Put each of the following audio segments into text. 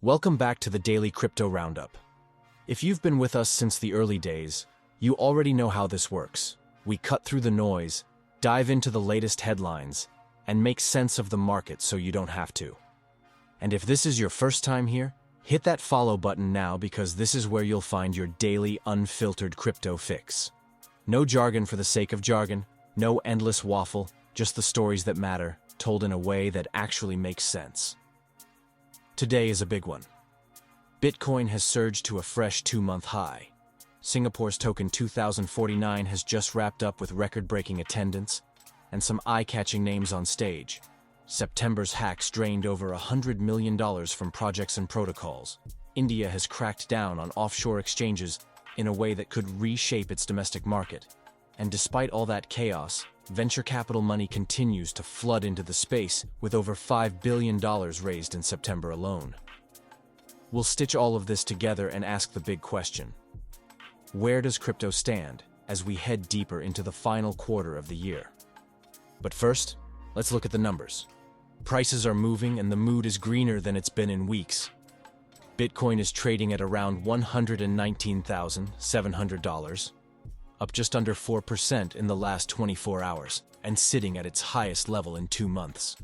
Welcome back to the Daily Crypto Roundup. If you've been with us since the early days, you already know how this works. We cut through the noise, dive into the latest headlines, and make sense of the market so you don't have to. And if this is your first time here, hit that follow button now because this is where you'll find your daily unfiltered crypto fix. No jargon for the sake of jargon, no endless waffle, just the stories that matter, told in a way that actually makes sense. Today is a big one. Bitcoin has surged to a fresh 2-month high. Singapore's TOKEN2049 has just wrapped up with record-breaking attendance and some eye-catching names on stage. September's hacks drained over $100 million from projects and protocols. India has cracked down on offshore exchanges in a way that could reshape its domestic market. And despite all that chaos, venture capital money continues to flood into the space with over $5 billion raised in September alone. We'll stitch all of this together and ask the big question. Where does crypto stand as we head deeper into the final quarter of the year? But first, let's look at the numbers. Prices are moving and the mood is greener than it's been in weeks. Bitcoin is trading at around $119,700, up just under 4% in the last 24 hours, and sitting at its highest level in 2 months.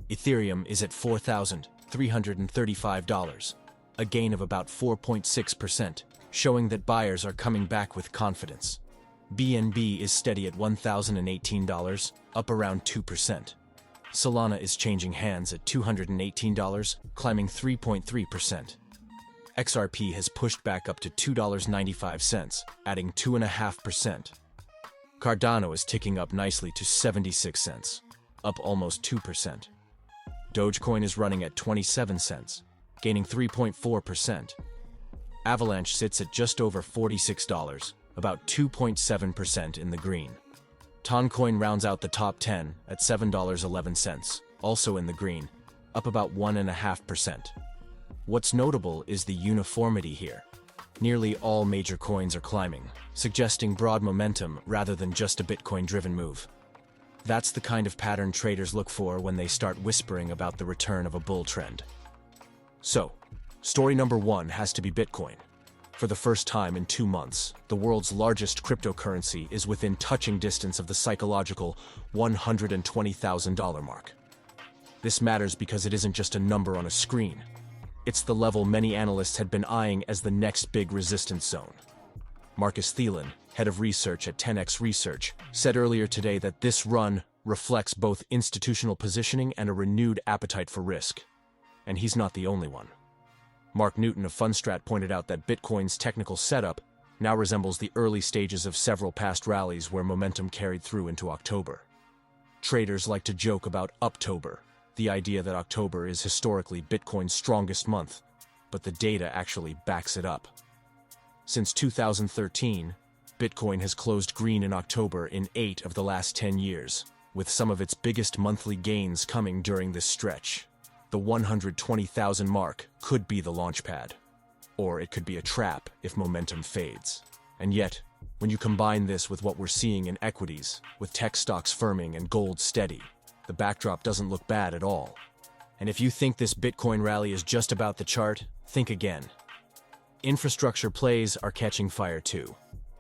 Ethereum is at $4,335, a gain of about 4.6%, showing that buyers are coming back with confidence. BNB is steady at $1,018, up around 2%. Solana is changing hands at $218, climbing 3.3%. XRP has pushed back up to $2.95, adding 2.5%. Cardano is ticking up nicely to 76 cents, up almost 2%. Dogecoin is running at 27 cents, gaining 3.4%. Avalanche sits at just over $46, about 2.7% in the green. Toncoin rounds out the top 10 at $7.11, also in the green, up about 1.5%. What's notable is the uniformity here. Nearly all major coins are climbing, suggesting broad momentum rather than just a Bitcoin-driven move. That's the kind of pattern traders look for when they start whispering about the return of a bull trend. So, story number one has to be Bitcoin. For the first time in 2 months, the world's largest cryptocurrency is within touching distance of the psychological $120,000 mark. This matters because it isn't just a number on a screen. It's the level many analysts had been eyeing as the next big resistance zone. Marcus Thielen, head of research at 10x Research, said earlier today that this run reflects both institutional positioning and a renewed appetite for risk. And he's not the only one. Mark Newton of Fundstrat pointed out that Bitcoin's technical setup now resembles the early stages of several past rallies where momentum carried through into October. Traders like to joke about Uptober, the idea that October is historically Bitcoin's strongest month, but the data actually backs it up. Since 2013, Bitcoin has closed green in October in 8 of the last 10 years, with some of its biggest monthly gains coming during this stretch. The 120,000 mark could be the launchpad, or it could be a trap if momentum fades. And yet, when you combine this with what we're seeing in equities, with tech stocks firming and gold steady, the backdrop doesn't look bad at all. And if you think this Bitcoin rally is just about the chart, think again. Infrastructure plays are catching fire too.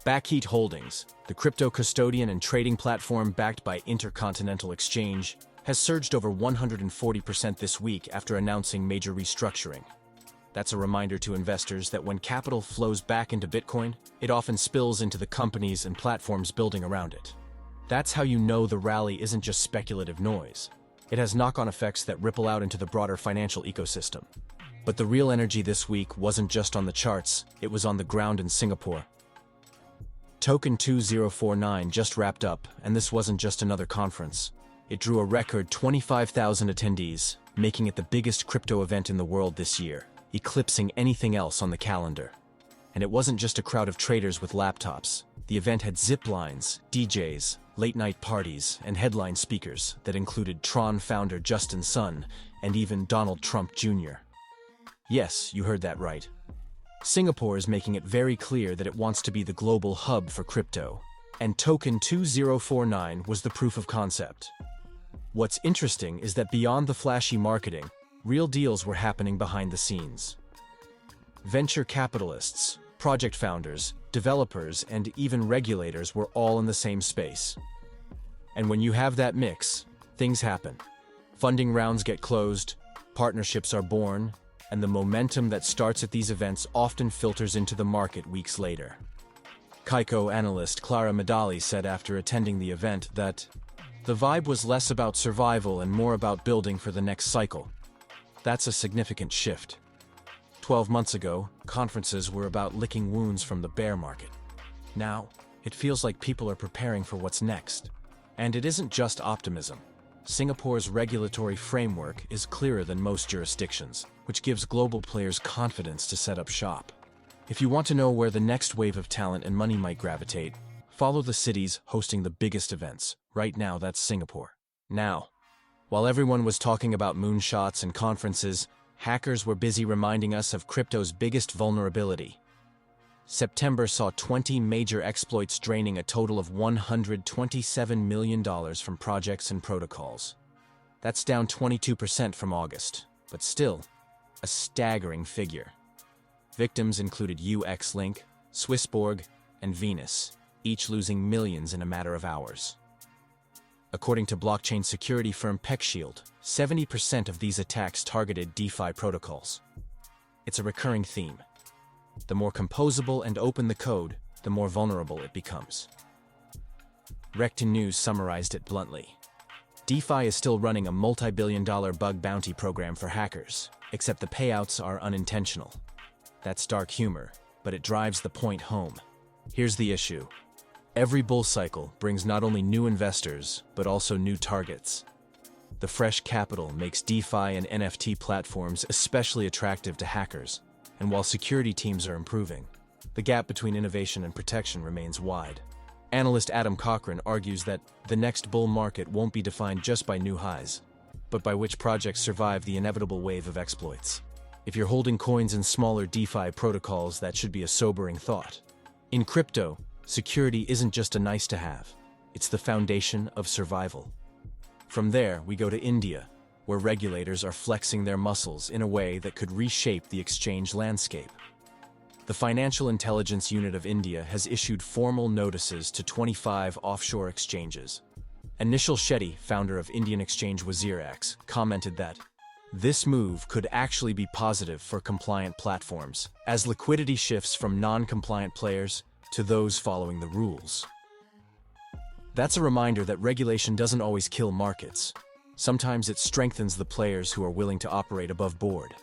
Backheat Holdings, the crypto custodian and trading platform backed by Intercontinental Exchange, has surged over 140% this week after announcing major restructuring. That's a reminder to investors that when capital flows back into Bitcoin, it often spills into the companies and platforms building around it. That's how you know the rally isn't just speculative noise. It has knock-on effects that ripple out into the broader financial ecosystem. But the real energy this week wasn't just on the charts, it was on the ground in Singapore. TOKEN2049 just wrapped up, and this wasn't just another conference. It drew a record 25,000 attendees, making it the biggest crypto event in the world this year, eclipsing anything else on the calendar. And it wasn't just a crowd of traders with laptops. The event had zip lines, DJs, late-night parties, and headline speakers that included Tron founder Justin Sun and even Donald Trump Jr. Yes, you heard that right. Singapore is making it very clear that it wants to be the global hub for crypto, and TOKEN2049 was the proof of concept. What's interesting is that beyond the flashy marketing, real deals were happening behind the scenes. Venture capitalists, project founders, developers, and even regulators were all in the same space. And when you have that mix, things happen. Funding rounds get closed, partnerships are born, and the momentum that starts at these events often filters into the market weeks later. Kaiko analyst Clara Medali said after attending the event that the vibe was less about survival and more about building for the next cycle. That's a significant shift. 12 months ago, conferences were about licking wounds from the bear market. Now, it feels like people are preparing for what's next. And it isn't just optimism. Singapore's regulatory framework is clearer than most jurisdictions, which gives global players confidence to set up shop. If you want to know where the next wave of talent and money might gravitate, follow the cities hosting the biggest events. Right now, that's Singapore. Now, while everyone was talking about moonshots and conferences, hackers were busy reminding us of crypto's biggest vulnerability. September saw 20 major exploits draining a total of $127 million from projects and protocols. That's down 22% from August, but still, a staggering figure. Victims included UX-Link, Swissborg, and Venus, each losing millions in a matter of hours. According to blockchain security firm PeckShield, 70% of these attacks targeted DeFi protocols. It's a recurring theme. The more composable and open the code, the more vulnerable it becomes. Recton News summarized it bluntly. DeFi is still running a multi-billion-dollar bug bounty program for hackers, except the payouts are unintentional. That's dark humor, but it drives the point home. Here's the issue. Every bull cycle brings not only new investors, but also new targets. The fresh capital makes DeFi and NFT platforms especially attractive to hackers, and while security teams are improving, the gap between innovation and protection remains wide. Analyst Adam Cochran argues that the next bull market won't be defined just by new highs, but by which projects survive the inevitable wave of exploits. If you're holding coins in smaller DeFi protocols, that should be a sobering thought. In crypto, security isn't just a nice-to-have, it's the foundation of survival. From there, we go to India, where regulators are flexing their muscles in a way that could reshape the exchange landscape. The Financial Intelligence Unit of India has issued formal notices to 25 offshore exchanges. Anishal Shetty, founder of Indian exchange WazirX, commented that this move could actually be positive for compliant platforms, as liquidity shifts from non-compliant players to those following the rules. That's a reminder that regulation doesn't always kill markets. Sometimes it strengthens the players who are willing to operate above board.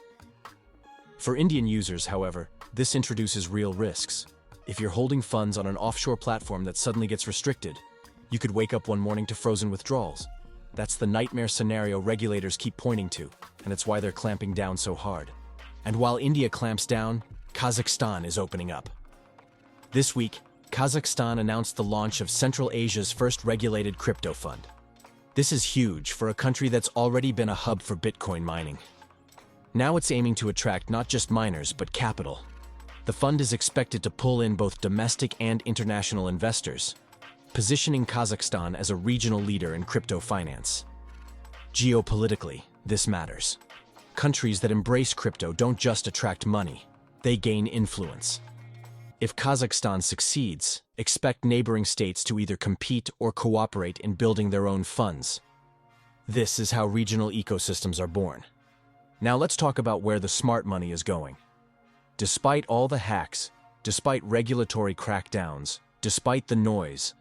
For Indian users, however, this introduces real risks. If you're holding funds on an offshore platform that suddenly gets restricted, you could wake up one morning to frozen withdrawals. That's the nightmare scenario regulators keep pointing to, and it's why they're clamping down so hard. And while India clamps down, Kazakhstan is opening up. This week, Kazakhstan announced the launch of Central Asia's first regulated crypto fund. This is huge for a country that's already been a hub for Bitcoin mining. Now it's aiming to attract not just miners, but capital. The fund is expected to pull in both domestic and international investors, positioning Kazakhstan as a regional leader in crypto finance. Geopolitically, this matters. Countries that embrace crypto don't just attract money, they gain influence. If Kazakhstan succeeds, expect neighboring states to either compete or cooperate in building their own funds. This is how regional ecosystems are born. Now let's talk about where the smart money is going. Despite all the hacks, despite regulatory crackdowns, despite the noise,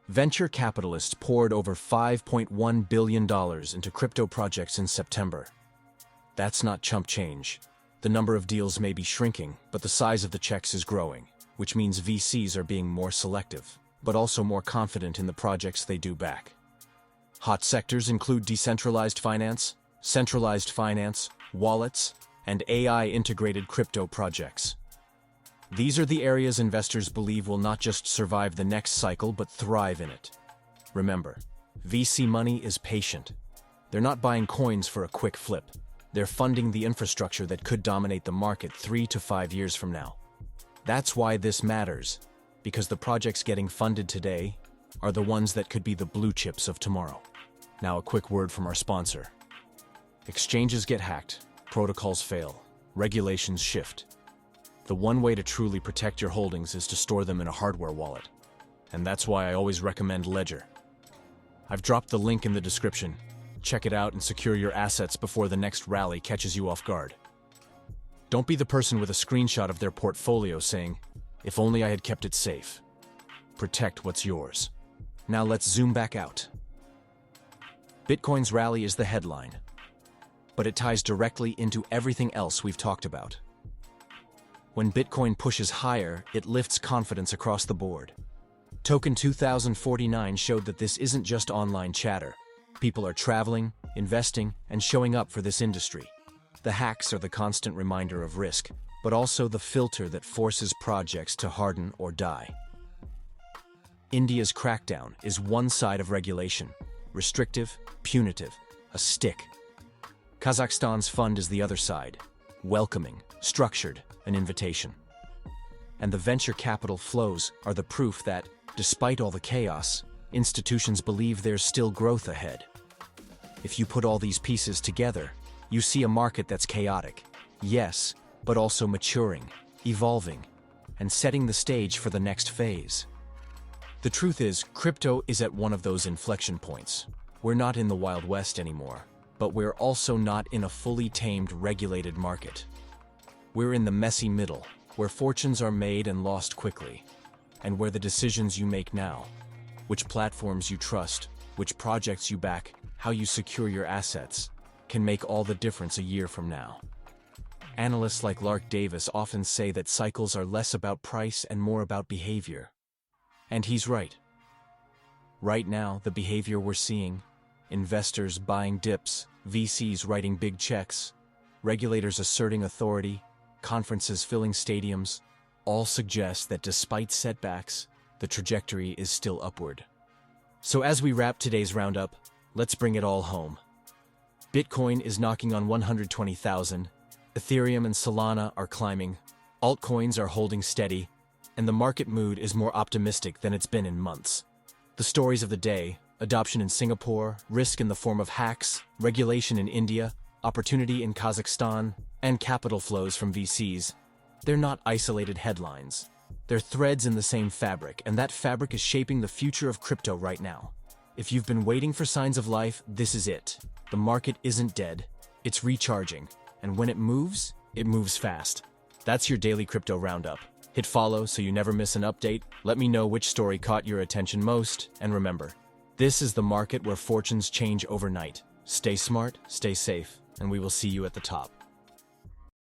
venture capitalists poured over $5.1 billion into crypto projects in September. That's not chump change. The number of deals may be shrinking, but the size of the checks is growing, which means VCs are being more selective, but also more confident in the projects they do back. Hot sectors include decentralized finance, centralized finance, wallets, and AI-integrated crypto projects. These are the areas investors believe will not just survive the next cycle, but thrive in it. Remember, VC money is patient. They're not buying coins for a quick flip. They're funding the infrastructure that could dominate the market 3 to 5 years from now. That's why this matters, because the projects getting funded today are the ones that could be the blue chips of tomorrow. Now a quick word from our sponsor. Exchanges get hacked, protocols fail, regulations shift. The one way to truly protect your holdings is to store them in a hardware wallet. And that's why I always recommend Ledger. I've dropped the link in the description. Check it out and secure your assets before the next rally catches you off guard. Don't be the person with a screenshot of their portfolio saying, "If only I had kept it safe." Protect what's yours. Now let's zoom back out. Bitcoin's rally is the headline, but it ties directly into everything else we've talked about. When Bitcoin pushes higher, it lifts confidence across the board. TOKEN2049 showed that this isn't just online chatter. People are traveling, investing, and showing up for this industry. The hacks are the constant reminder of risk, but also the filter that forces projects to harden or die. India's crackdown is one side of regulation: restrictive, punitive, a stick. Kazakhstan's fund is the other side: welcoming, structured, an invitation. And the venture capital flows are the proof that, despite all the chaos, institutions believe there's still growth ahead. If you put all these pieces together, you see a market that's chaotic, yes, but also maturing, evolving, and setting the stage for the next phase. The truth is, crypto is at one of those inflection points. We're not in the Wild West anymore, but we're also not in a fully tamed, regulated market. We're in the messy middle, where fortunes are made and lost quickly, and where the decisions you make now, which platforms you trust, which projects you back, how you secure your assets, can make all the difference a year from now. Analysts like Lark Davis often say that cycles are less about price and more about behavior. And he's right. Right now, the behavior we're seeing, investors buying dips, VCs writing big checks, regulators asserting authority, conferences filling stadiums, all suggest that despite setbacks, the trajectory is still upward. So as we wrap today's roundup, let's bring it all home. Bitcoin is knocking on 120,000, Ethereum and Solana are climbing, altcoins are holding steady, and the market mood is more optimistic than it's been in months. The stories of the day: adoption in Singapore, risk in the form of hacks, regulation in India, opportunity in Kazakhstan, and capital flows from VCs. They're not isolated headlines. They're threads in the same fabric, and that fabric is shaping the future of crypto right now. If you've been waiting for signs of life, this is it. The market isn't dead, it's recharging, and when it moves fast. That's your Daily Crypto Roundup. Hit follow so you never miss an update. Let me know which story caught your attention most, and remember, this is the market where fortunes change overnight. Stay smart, stay safe, and we will see you at the top.